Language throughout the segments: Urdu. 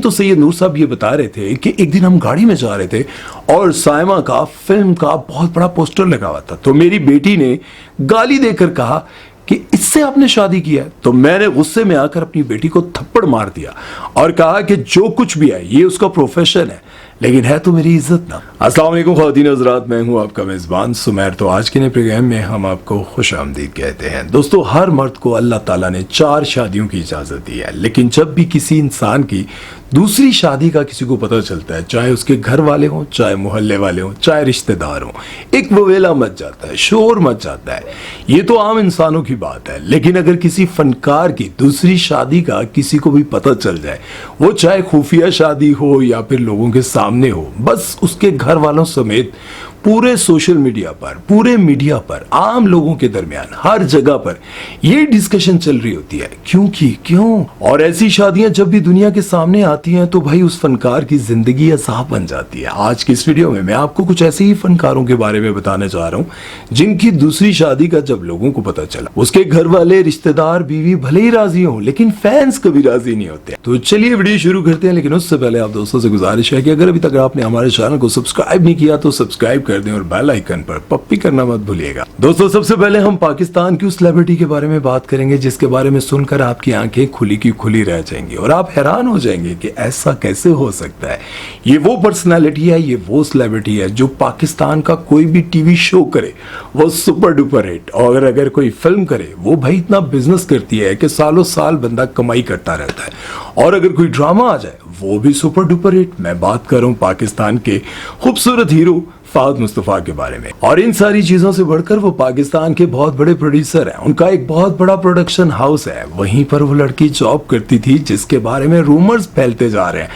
تو سید نور صاحب یہ بتا رہے تھے کہ ایک دن ہم گاڑی میں جا رہے تھے اور سائما کا فلم کا بہت بڑا پوسٹر لگا ہوا تھا، تو میری بیٹی نے گالی دے کر کہا کہ اس سے آپ نے شادی کیا ہے، تو میں نے غصے میں آ کر اپنی بیٹی کو تھپڑ مار دیا اور کہا کہ جو کچھ بھی ہے یہ اس کا پروفیشن ہے، لیکن ہے تو میری عزت نہ۔ السلام علیکم خواتین حضرات، میں ہوں آپ کا میزبان سمیر۔ تو آج کے نئے پروگرام میں ہم آپ کو خوش آمدید کہتے ہیں۔ دوستو، ہر مرد کو اللہ تعالیٰ نے 4 شادیوں کی اجازت دی ہے، لیکن جب بھی کسی انسان کی دوسری شادی کا کسی کو پتہ چلتا ہے، چاہے اس کے گھر والے ہوں، چاہے محلے والے ہوں، چاہے رشتہ دار ہوں، ایک وویلا مچ جاتا ہے، شور مچ جاتا ہے۔ یہ تو عام انسانوں کی بات ہے، لیکن اگر کسی فنکار کی دوسری شادی کا کسی کو بھی پتہ چل جائے، وہ چاہے خفیہ شادی ہو یا پھر لوگوں کے سامنے ہو، بس اس کے گھر والوں سمیت پورے سوشل میڈیا پر، پورے میڈیا پر، عام لوگوں کے درمیان ہر جگہ پر یہ ڈسکشن چل رہی ہوتی ہے کیوں؟ اور ایسی شادیاں جب بھی دنیا کے سامنے آتی ہیں تو بھائی اس فنکار کی زندگی عذاب بن جاتی ہے۔ آج کی اس ویڈیو میں آپ کو کچھ ایسے ہی فنکاروں کے بارے میں بتانے جا رہا ہوں جن کی دوسری شادی کا جب لوگوں کو پتہ چلا، اس کے گھر والے، رشتہ دار، بیوی بھلے ہی راضی ہوں لیکن فینس کبھی راضی نہیں ہوتے۔ تو چلیے ویڈیو شروع کرتے ہیں، لیکن اس سے پہلے آپ دوستوں سے گزارش ہے کہ اگر ابھی تک آپ نے ہمارے چینل کو سبسکرائب نہیں کیا تو سبسکرائب کر دیں اور بیل آئیکن پر پپی کرنا مت بھولیے گا۔ دوستو، سب سے پہلے ہم پاکستان کی اس سیلیبریٹی کے بارے میں بات کریں گے جس کے بارے میں سن کر آپ کی آنکھیں کھلی کی کھلی رہ جائیں گی اور آپ حیران ہو جائیں گے کہ ایسا کیسے ہو سکتا ہے۔ یہ وہ پرسنالٹی ہے، یہ وہ سیلیبریٹی ہے جو پاکستان کا کوئی بھی ٹی وی شو کرے وہ سپر ڈوپر ہٹ، اور اگر کوئی فلم کرے وہ بھائی اتنا بزنس کرتی ہے کہ سالوں سال بندہ کمائی کرتا رہتا ہے، اور اگر کوئی ڈرامہ آ جائے وہ بھی سپر ڈوپر ہٹ۔ میں بات کر رہا ہوں پاکستان کے خوبصورت ہیرو فہد مصطفیٰ کے بارے میں، اور ان ساری چیزوں سے بڑھ کر وہ پاکستان کے بہت بڑے پروڈیوسر ہیں، ان کا ایک بہت بڑا پروڈکشن ہاؤس ہے، وہیں پر وہ لڑکی جاب کرتی تھی جس کے بارے میں رومرز پھیلتے جا رہے ہیں۔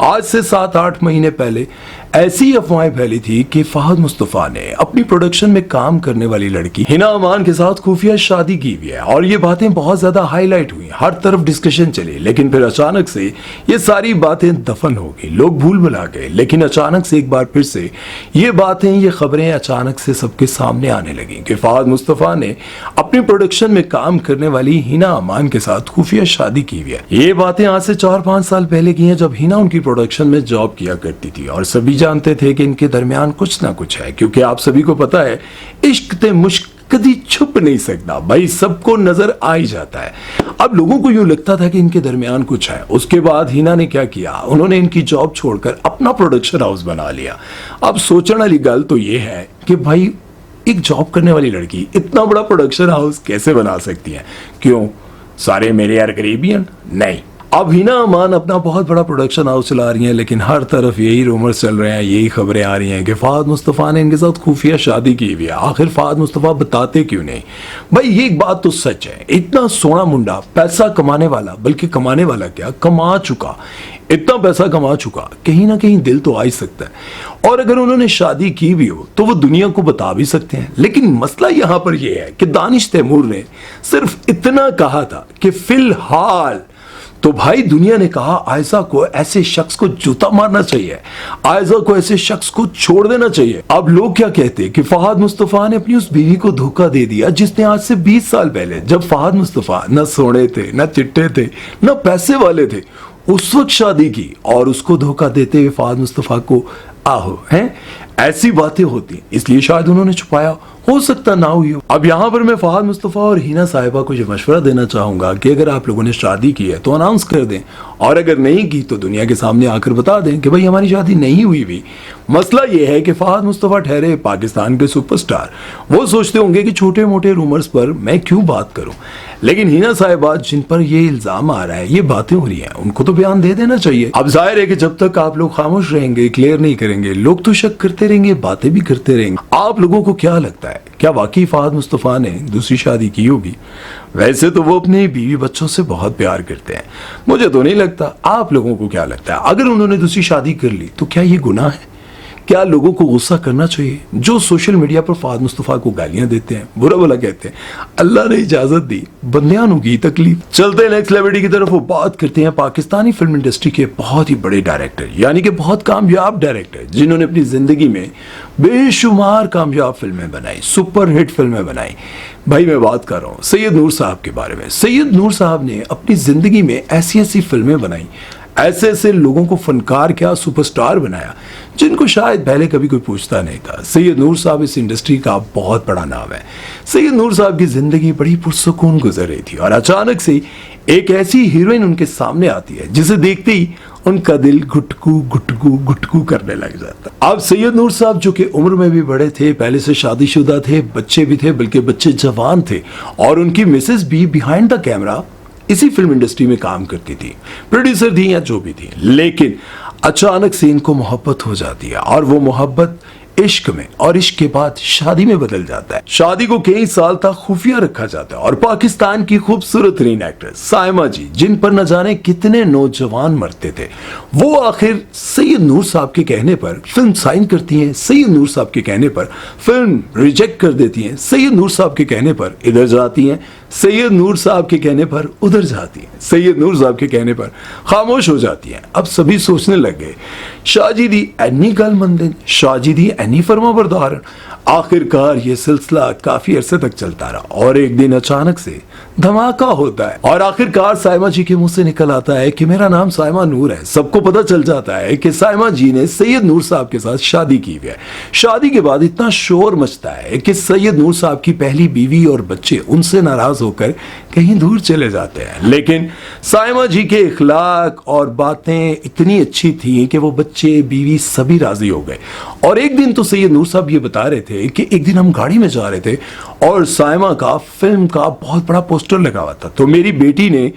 آج سے 7-8 مہینے پہلے ایسی افواہیں پھیلی تھی کہ فہد مصطفیٰ نے اپنی پروڈکشن میں کام کرنے والی لڑکی ہنا امان کے ساتھ خفیہ شادی کی ہوئی ہے، اور یہ باتیں بہت زیادہ ہائی لائٹ ہوئی، ہر طرف ڈسکشن چلی، لیکن پھر اچانک سے یہ ساری باتیں دفن ہو گئی، لوگ بھول بھلا گئے، لیکن اچانک سے ایک بار پھر سے یہ خبریں اچانک سے سب کے سامنے آنے لگیں کہ فہد مصطفیٰ نے اپنی پروڈکشن میں کام کرنے والی ہنا امان کے ساتھ خفیہ شادی کی ہوئی ہے۔ یہ باتیں آج سے 4-5 سال پہلے کی ہیں جب ہنا ان کی پروڈکشن میں جاب کیا کرتی تھی، اور سبھی جانتے تھے کہ ان کے درمیان کچھ نہ کچھ ہے، کیونکہ آپ سبھی کو پتا ہے عشق تے مشک کدی چھپ نہیں سکتا بھائی، سب کو نظر آ ہی جاتا ہے۔ اب لوگوں کو یوں لگتا تھا کہ ان کے درمیان کچھ ہے۔ اس کے بعد ہینا نے کیا کیا، انہوں نے ان کی جاب چھوڑ کر اپنا پروڈکشن ہاؤس بنا لیا۔ اب سوچنے والی گل تو یہ ہے کہ بھائی ایک جاب کرنے والی لڑکی اتنا بڑا پروڈکشن ہاؤس کیسے بنا سکتی ہے؟ کیوں سارے میرے یار قریبی ہیں؟ نہیں۔ اب ہنا امان اپنا بہت بڑا پروڈکشن ہاؤس چلا رہی ہیں، لیکن ہر طرف یہی رومرز چل رہے ہیں، یہی خبریں آ رہی ہیں کہ فہد مصطفیٰ نے ان کے ساتھ خفیہ شادی کی ہوئی ہے۔ آخر فہد مصطفیٰ بتاتے کیوں نہیں؟ بھائی یہ ایک بات تو سچ ہے، اتنا سونا منڈا، پیسہ کمانے والا، بلکہ کمانے والا کیا کما چکا، اتنا پیسہ کما چکا، کہیں نہ کہیں دل تو آ ہی سکتا ہے، اور اگر انہوں نے شادی کی بھی ہو تو وہ دنیا کو بتا بھی سکتے ہیں۔ لیکن مسئلہ یہاں پر یہ ہے کہ دانش تیمور نے صرف اتنا کہا تھا کہ فی الحال تو بھائی دنیا نے کہا عائزہ کو ایسے شخص کو جوتا مارنا چاہیے، عائزہ کو ایسے شخص کو چھوڑ دینا چاہیے۔ اب لوگ کیا کہتے کہ فہد مصطفیٰ نے اپنی اس بیوی کو دھوکہ دے دیا جس نے آج سے 20 سال پہلے، جب فہد مصطفیٰ نہ سونے تھے، نہ چٹے تھے، نہ پیسے والے تھے، اس وقت شادی کی، اور اس کو دھوکہ دیتے ہوئے فہد مصطفیٰ کو آہو ہیں۔ ایسی باتیں ہوتی ہیں، اس لیے شاید انہوں نے چھپایا، ہو سکتا نہ ہوئی ہو۔ اب یہاں پر میں فہد مصطفیٰ اور ہینا صاحبہ کو یہ مشورہ دینا چاہوں گا کہ اگر آپ لوگوں نے شادی کی ہے تو اناؤنس کر دیں، اور اگر نہیں کی تو دنیا کے سامنے آ کر بتا دیں کہ بھائی ہماری شادی نہیں ہوئی بھی۔ مسئلہ یہ ہے کہ فہد مصطفیٰ ٹھہرے پاکستان کے سپر سٹار، وہ سوچتے ہوں گے کہ چھوٹے موٹے رومرز پر میں کیوں بات کروں، لیکن ہینا صاحبہ جن پر یہ الزام آ رہا ہے، یہ باتیں ہو رہی ہیں، ان کو تو بیان دے دینا چاہیے۔ اب ظاہر ہے کہ جب تک آپ لوگ خاموش رہیں گے، کلیئر نہیں کریں گے، لوگ تو شک کرتے رہیں گے، باتیں بھی کرتے رہیں گے۔ آپ لوگوں کو کیا لگتا ہے، کیا واقعی فہد مصطفیٰ نے دوسری شادی کی ہوگی؟ ویسے تو وہ اپنے بیوی بچوں سے بہت پیار کرتے ہیں، مجھے تو نہیں لگتا۔ آپ لوگوں کو کیا لگتا ہے، اگر انہوں نے دوسری شادی کر لی تو کیا یہ گناہ ہے؟ کیا لوگوں کو غصہ کرنا چاہیے جو سوشل میڈیا پر فہد مصطفیٰ کو گالیاں دیتے ہیں، برا بھلا کہتے ہیں؟ اللہ نے اجازت دی، بندیانوں کی تکلیف۔ چلتے ہیں نیکسٹ سیلیبریٹی کی طرف، وہ بات کرتے ہیں پاکستانی فلم انڈسٹری کے بہت ہی بڑے ڈائریکٹر، یعنی کہ بہت کامیاب ڈائریکٹر جنہوں نے اپنی زندگی میں بے شمار کامیاب فلمیں بنائی، سپر ہٹ فلمیں بنائی۔ بھائی میں بات کر رہا ہوں سید نور صاحب کے بارے میں۔ سید نور صاحب نے اپنی زندگی میں ایسی ایسی فلمیں بنائی، ایسے ایسے لوگوں کو فنکار کیا سپرسٹار بنایا جن کو شاید پہلے کبھی کوئی پوچھتا نہیں تھا۔ سید نور صاحب اس انڈسٹری کا بہت بڑا نام ہے۔ سید نور صاحب کی زندگی بڑی پرسکون گزر رہی تھی اور اچانک سے ایک ایسی ہیروئن ان کے سامنے آتی ہے جسے دیکھتے ہی ان کا دل گھٹکو گھٹکو گھٹکو کرنے لگ جاتا۔ اب سید نور صاحب جو کہ عمر میں بھی بڑے تھے، پہلے سے شادی شدہ تھے، بچے بھی تھے، بلکہ بچے جوان تھے، اور ان کی مسز بھی بیہائنڈ دا کیمرہ اسی فلم انڈسٹری میں کام کرتی تھی، پروڈیوسر تھی یا جو بھی تھی، لیکن اچانک سے ان کو محبت ہو جاتی ہے اور وہ محبت عشق میں اور عشق کے بعد شادی میں بدل جاتا ہے۔ شادی کو کئی سال تک خفیہ رکھا جاتا ہے اور پاکستان کی خوبصورت ترین ایکٹریس سائمہ جی، جن پر نہ جانے کتنے نوجوان مرتے تھے، وہ آخر سید نور صاحب کے کہنے پر فلم سائن کرتی ہیں، سید نور صاحب کے کہنے پر فلم ریجیکٹ کر دیتی ہیں، سید نور صاحب کے کہنے پر ادھر جاتی ہیں، سید نور صاحب کے کہنے پر ادھر جاتی ہیں، سید نور صاحب کے کہنے پر خاموش ہو جاتی ہیں۔ اب سبھی سوچنے لگے شاہ جی دی اینی گل مندن، شاہ جی دی اینی فرما بردارن۔ آخر کار یہ سلسلہ کافی عرصے تک چلتا رہا اور ایک دن اچانک سے دھماکہ ہوتا ہے اور آخر کار سائمہ جی کے منہ سے نکل آتا ہے کہ میرا نام سائمہ نور ہے۔ سب کو پتہ چل جاتا ہے کہ سائمہ جی نے سید نور صاحب کے ساتھ شادی کی ہوئی ہے۔ شادی کے بعد اتنا شور مچتا ہے کہ سید نور صاحب کی پہلی بیوی اور بچے ان سے ناراض ہو کر کہیں دور چلے جاتے ہیں، لیکن سائمہ جی کے اخلاق اور باتیں اتنی اچھی تھیں کہ وہ بچے بیوی سبھی راضی ہو گئے۔ اور ایک دن تو سید نور صاحب یہ بتا رہے تھے کہ ایک دن ہم گاڑی میں جا رہے تھے اور سائمہ کا فلم کا بہت بڑا پوسٹر لگا ہوا تھا، تو میری بیٹی نے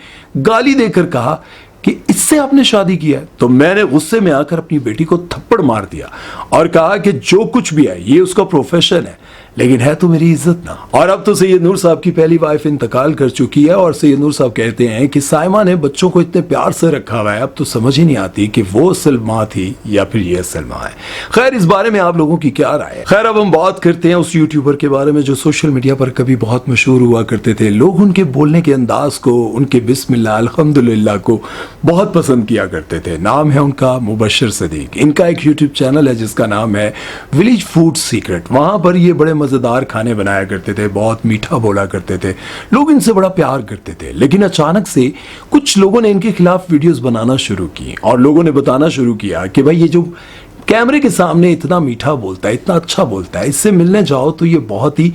گالی دے کر کہا کہ اس سے آپ نے شادی کیا ہے۔ تو میں نے غصے میں آ کر اپنی بیٹی کو تھپڑ مار دیا اور کہا کہ جو کچھ بھی ہے یہ اس کا پروفیشن ہے، لیکن ہے تو میری عزت نہ۔ اور اب تو سید نور صاحب کی پہلی وائف انتقال کر چکی ہے اور سید نور صاحب کہتے ہیں کہ سائمہ نے بچوں کو اتنے پیار سے رکھا ہوا ہے، اب تو سمجھ ہی نہیں آتی کہ وہ سلمہ تھی یا پھر یہ سلمہ ہے۔ خیر، اس بارے میں آپ لوگوں کی کیا رائے ہے؟ خیر، اب ہم بات کرتے ہیں اس یوٹیوبر کے بارے میں جو سوشل میڈیا پر کبھی بہت مشہور ہوا کرتے تھے۔ لوگ ان کے بولنے کے انداز کو، ان کے بسم اللہ الحمدللہ کو بہت پسند کیا کرتے تھے۔ نام ہے ان کا مبشر صدیق۔ ان کا ایک یوٹیوب چینل ہے جس کا نام ہے ولیج فوڈ سیکرٹ۔ وہاں پر یہ بڑے مزیدار کھانے بنایا کرتے تھے، بہت میٹھا بولا کرتے تھے، لوگ ان سے بڑا پیار کرتے تھے۔ لیکن اچانک سے کچھ لوگوں نے ان کے خلاف ویڈیوز بنانا شروع کی اور لوگوں نے بتانا شروع کیا کہ بھائی یہ جو کیمرے کے سامنے اتنا میٹھا بولتا ہے، اتنا اچھا بولتا ہے، اس سے ملنے جاؤ تو یہ بہت ہی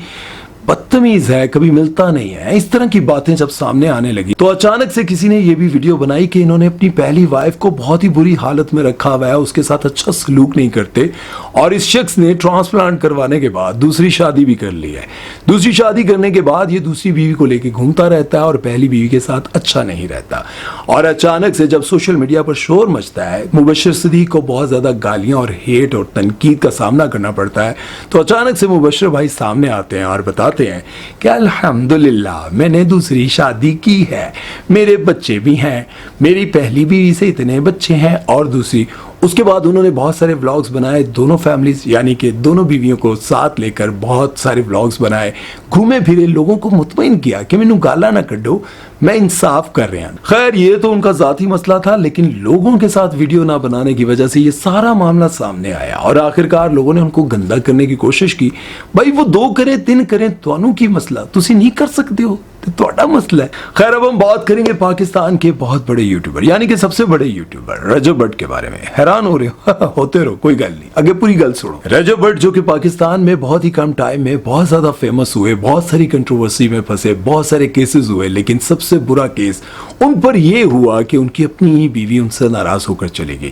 بدتمیز ہے، کبھی ملتا نہیں ہے۔ اس طرح کی باتیں جب سامنے آنے لگی تو اچانک سے کسی نے یہ بھی ویڈیو بنائی کہ انہوں نے اپنی پہلی وائف کو بہت ہی بری حالت میں رکھا ہوا ہے، اس کے ساتھ اچھا سلوک نہیں کرتے، اور اس شخص نے ٹرانسپلانٹ کروانے کے بعد دوسری شادی بھی کر لی ہے۔ دوسری شادی کرنے کے بعد یہ دوسری بیوی کو لے کے گھومتا رہتا ہے اور پہلی بیوی کے ساتھ اچھا نہیں رہتا۔ اور اچانک سے جب سوشل میڈیا پر شور مچتا ہے، مبشر صدیق کو بہت زیادہ گالیاں اور ہیٹ اور تنقید کا سامنا کرنا پڑتا ہے، تو اچانک سے مبشر بھائی سامنے آتے ہیں اور بتاتے ہیں کہ الحمدللہ میں نے دوسری شادی کی ہے، میرے بچے بھی ہیں، میری پہلی بیوی سے اتنے بچے ہیں اور دوسری۔ اس کے بعد انہوں نے بہت سارے ولاگز بنائے، دونوں فیملیز یعنی کہ دونوں بیویوں کو ساتھ لے کر بہت سارے ولاگز بنائے، گھومے پھرے، لوگوں کو مطمئن کیا کہ مینوں گالا نہ کڈو، میں انصاف کر رہا ہوں۔ خیر، یہ تو ان کا ذاتی مسئلہ تھا، لیکن لوگوں کے ساتھ ویڈیو نہ بنانے کی وجہ سے یہ سارا معاملہ سامنے آیا اور آخرکار لوگوں نے ان کو گندا کرنے کی کوشش کی۔ بھائی وہ 2 کریں 3 کریں، تانوں کی مسئلہ، تسی نہیں کر سکتے ہو، تہاڈا مسئلہ ہے۔ خیر، اب ہم بات کریں گے پاکستان کے بہت بڑے یوٹیوبر یعنی کہ سب سے بڑے یوٹیوبر رجب بٹ کے بارے میں۔ حیران ہو رہے ہو؟ ہوتے رہو، کوئی گل نہیں، آگے پوری گل سنو۔ رجب بٹ جو کہ پاکستان میں بہت ہی کم ٹائم میں بہت زیادہ فیمس ہوئے، بہت ساری کنٹروورسی میں پھنسے، بہت سارے کیسز ہوئے، لیکن سب سے برا کیس ان پر یہ ہوا کہ ان کی اپنی ہی بیوی ان سے ناراض ہو کر چلی گئی۔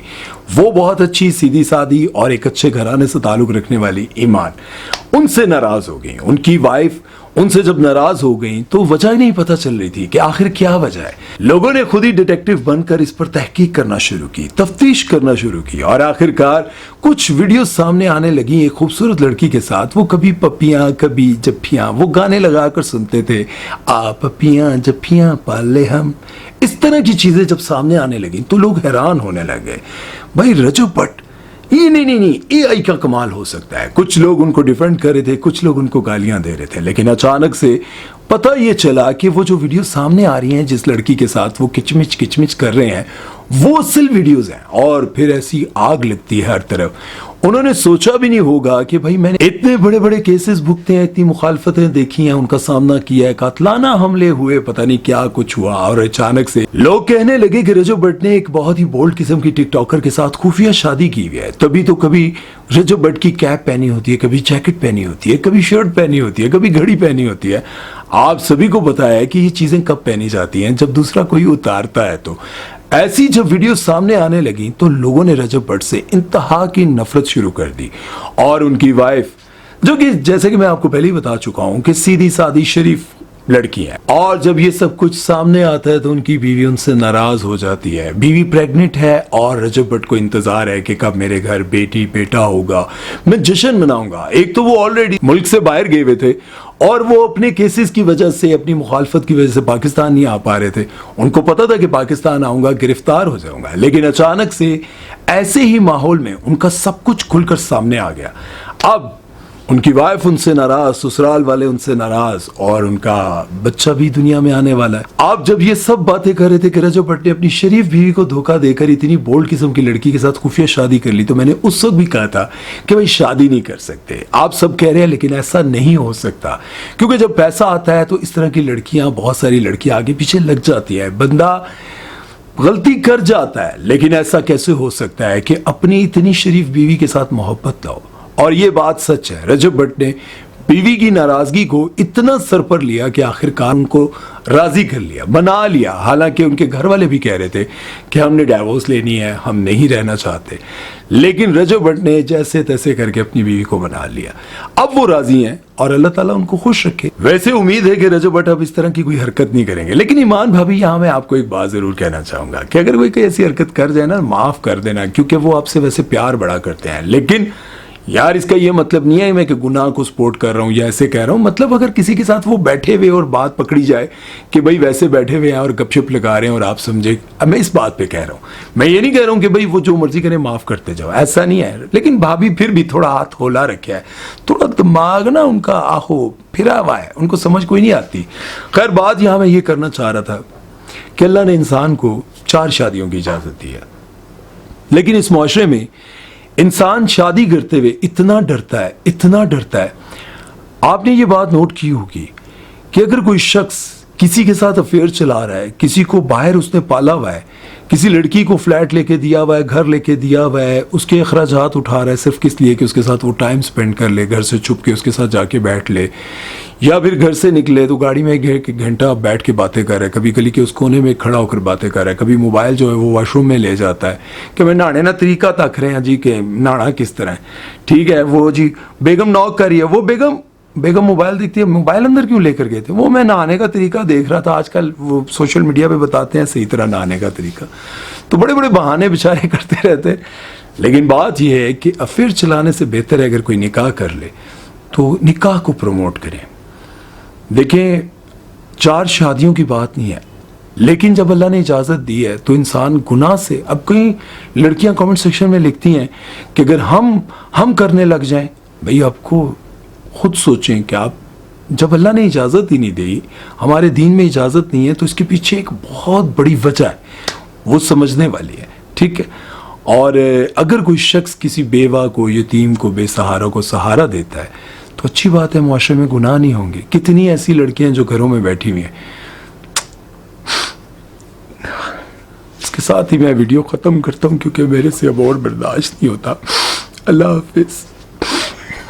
وہ بہت اچھی سیدھی سادی اور ایک اچھے گھرانے سے تعلق رکھنے والی ایمان ان سے ناراض ہو گئی۔ ان کی وائف ان سے جب ناراض ہو گئیں تو وجہ ہی نہیں پتہ چل رہی تھی کہ آخر کیا وجہ ہے۔ لوگوں نے خود ہی ڈیٹیکٹیو بن کر اس پر تحقیق کرنا شروع کی، تفتیش کرنا شروع کی، اور آخرکار کچھ ویڈیوز سامنے آنے لگی ایک خوبصورت لڑکی کے ساتھ۔ وہ کبھی پپیاں کبھی جپھیاں، وہ گانے لگا کر سنتے تھے، آ پپیاں جپھیاں پالے ہم۔ اس طرح کی چیزیں جب سامنے آنے لگیں تو لوگ حیران ہونے لگے، بھائی رجب بٹ یہ نہیں اے آئی کا کمال ہو سکتا ہے۔ کچھ لوگ ان کو ڈیفینڈ کر رہے تھے، کچھ لوگ ان کو گالیاں دے رہے تھے، لیکن اچانک سے پتہ یہ چلا کہ وہ جو ویڈیو سامنے آ رہی ہیں جس لڑکی کے ساتھ وہ کچمچ کر رہے ہیں وہ اصل ویڈیوز ہیں، اور پھر ایسی آگ لگتی ہے ہر طرف۔ انہوں نے سوچا بھی نہیں ہوگا کہ بھائی میں نے اتنے بڑے بڑے کیسز بھگتے ہیں، اتنی مخالفتیں دیکھی ہیں، ان کا سامنا کیا ہے، قاتلانہ حملے ہوئے، پتہ نہیں کیا کچھ ہوا، اور اچانک سے لوگ کہنے لگے کہ رجب بٹ نے ایک بہت ہی بولڈ قسم کی ٹک ٹاکر کے ساتھ خفیہ شادی کی ہوئی ہے۔ تبھی تو کبھی رجب بٹ کی کیپ پہنی ہوتی ہے، کبھی جیکٹ پہنی ہوتی ہے، کبھی شرٹ پہنی ہوتی ہے، کبھی گھڑی پہنی ہوتی ہے۔ آپ سبھی کو پتا ہے کہ یہ چیزیں کب پہنی جاتی ہیں، جب دوسرا کوئی اتارتا ہے۔ تو ایسی جب ویڈیو سامنے آنے لگیں تو لوگوں نے رجب بٹ سے انتہا کی نفرت شروع کر دی، اور ان کی وائف، جو کہ جیسے کہ میں آپ کو پہلے ہی بتا چکا ہوں کہ سیدھی سادی شریف لڑکی ہے، اور جب یہ سب کچھ سامنے آتا ہے تو ان کی بیوی ان سے ناراض ہو جاتی ہے۔ بیوی پریگننٹ ہے اور رجب بٹ کو انتظار ہے کہ کب میرے گھر بیٹی بیٹا ہوگا، میں جشن مناؤں گا۔ ایک تو وہ آلریڈی ملک سے باہر گئے ہوئے تھے، اور وہ اپنے کیسز کی وجہ سے، اپنی مخالفت کی وجہ سے پاکستان نہیں آ پا رہے تھے۔ ان کو پتا تھا کہ پاکستان آؤں گا گرفتار ہو جاؤں گا، لیکن اچانک سے ایسے ہی ماحول میں ان کا سب کچھ کھل کر سامنے آ گیا۔ اب ان کی وائف ان سے ناراض، سسرال والے ان سے ناراض، اور ان کا بچہ بھی دنیا میں آنے والا ہے۔ آپ جب یہ سب باتیں کر رہے تھے کہ رجب بٹ نے اپنی شریف بیوی کو دھوکہ دے کر اتنی بولڈ قسم کی لڑکی کے ساتھ خفیہ شادی کر لی، تو میں نے اس وقت بھی کہا تھا کہ بھائی شادی نہیں کر سکتے۔ آپ سب کہہ رہے ہیں لیکن ایسا نہیں ہو سکتا، کیونکہ جب پیسہ آتا ہے تو اس طرح کی لڑکیاں، بہت ساری لڑکیاں آگے پیچھے لگ جاتی ہیں۔ بندہ غلطی کر جاتا ہے، لیکن ایسا کیسے ہو سکتا ہے کہ اپنی اتنی شریف بیوی کے ساتھ محبت لاؤ؟ اور یہ بات سچ ہے، رجب بٹ نے بیوی کی ناراضگی کو اتنا سر پر لیا کہ آخرکار ان کو راضی کر لیا، بنا لیا۔ حالانکہ ان کے گھر والے بھی کہہ رہے تھے کہ ہم نے ڈیورس لینی ہے، ہم نہیں رہنا چاہتے، لیکن رجب بٹ نے جیسے تیسے کر کے اپنی بیوی کو بنا لیا۔ اب وہ راضی ہیں اور اللہ تعالیٰ ان کو خوش رکھے۔ ویسے امید ہے کہ رجب بٹ اب اس طرح کی کوئی حرکت نہیں کریں گے، لیکن ایمان بھابی، یہاں میں آپ کو ایک بات ضرور کہنا چاہوں گا کہ اگر کوئی ایسی حرکت کر جائے نا، معاف کر دینا، کیونکہ وہ آپ سے ویسے پیار بڑا کرتے ہیں۔ لیکن یار اس کا یہ مطلب نہیں ہے میں کہ گناہ کو سپورٹ کر رہا ہوں یا ایسے کہہ رہا ہوں۔ مطلب اگر کسی کے ساتھ وہ بیٹھے ہوئے اور بات پکڑی جائے کہ بھائی ویسے بیٹھے ہوئے ہیں اور گپ شپ لگا رہے ہیں اور آپ سمجھے، اب میں اس بات پہ کہہ رہا ہوں، میں یہ نہیں کہہ رہا ہوں کہ بھائی وہ جو مرضی کریں معاف کرتے جاؤ، ایسا نہیں ہے۔ لیکن بھابھی پھر بھی تھوڑا ہاتھ کھولا رکھا ہے، تھوڑا دماغ نا ان کا آہو پھرا ہوا ہے، ان کو سمجھ کوئی نہیں آتی۔ خیر بات یہاں میں یہ کرنا چاہ رہا تھا کہ اللہ نے انسان کو 4 شادیوں کی اجازت دی ہے، لیکن اس معاشرے میں انسان شادی کرتے ہوئے اتنا ڈرتا ہے، اتنا ڈرتا ہے۔ آپ نے یہ بات نوٹ کی ہوگی کہ اگر کوئی شخص کسی کے ساتھ افیئر چلا رہا ہے، کسی کو باہر اس نے پالا ہوا ہے، کسی لڑکی کو فلیٹ لے کے دیا ہوا ہے، گھر لے کے دیا ہوا ہے، اس کے اخراجات اٹھا رہا ہے صرف کس لیے کہ اس کے ساتھ وہ ٹائم سپینڈ کر لے، گھر سے چھپ کے اس کے ساتھ جا کے بیٹھ لے، یا پھر گھر سے نکلے تو گاڑی میں ایک گھنٹہ بیٹھ کے باتیں کر رہا ہے، کبھی گلی کے اس کونے میں کھڑا ہو کر باتیں کر رہا ہے، کبھی موبائل جو ہے وہ واش روم میں لے جاتا ہے کہ میں نہانے نا طریقہ تک رہے ہیں جی کہ نہانا کس طرح ہے، ٹھیک ہے، وہ جی بیگم نوک کر رہی ہے، وہ بیگم موبائل دیکھتی ہے، موبائل اندر کیوں لے کر گئے تھے؟ وہ میں نہانے کا طریقہ دیکھ رہا تھا، آج کل وہ سوشل میڈیا پہ بتاتے ہیں صحیح طرح نہانے کا طریقہ، تو بڑے بڑے بہانے بیچارے کرتے رہتے ہیں۔ لیکن بات یہ ہے کہ افیئر چلانے سے بہتر ہے اگر کوئی نکاح کر لے تو نکاح کو پروموٹ کریں۔ دیکھیں 4 شادیوں کی بات نہیں ہے، لیکن جب اللہ نے اجازت دی ہے تو انسان گناہ سے، اب کئی لڑکیاں کامنٹ سیکشن میں لکھتی ہیں کہ اگر ہم کرنے لگ جائیں، بھئی آپ کو خود سوچیں کہ آپ، جب اللہ نے اجازت ہی نہیں دی، ہمارے دین میں اجازت نہیں ہے، تو اس کے پیچھے ایک بہت بڑی وجہ ہے، وہ سمجھنے والی ہے، ٹھیک ہے۔ اور اگر کوئی شخص کسی بیوہ کو، یتیم کو، بے سہارا کو سہارا دیتا ہے تو اچھی بات ہے، معاشرے میں گناہ نہیں ہوں گے۔ کتنی ایسی لڑکیاں جو گھروں میں بیٹھی ہوئی ہیں۔ اس کے ساتھ ہی میں ویڈیو ختم کرتا ہوں کیونکہ میرے سے اب اور برداشت نہیں ہوتا۔ اللہ حافظ۔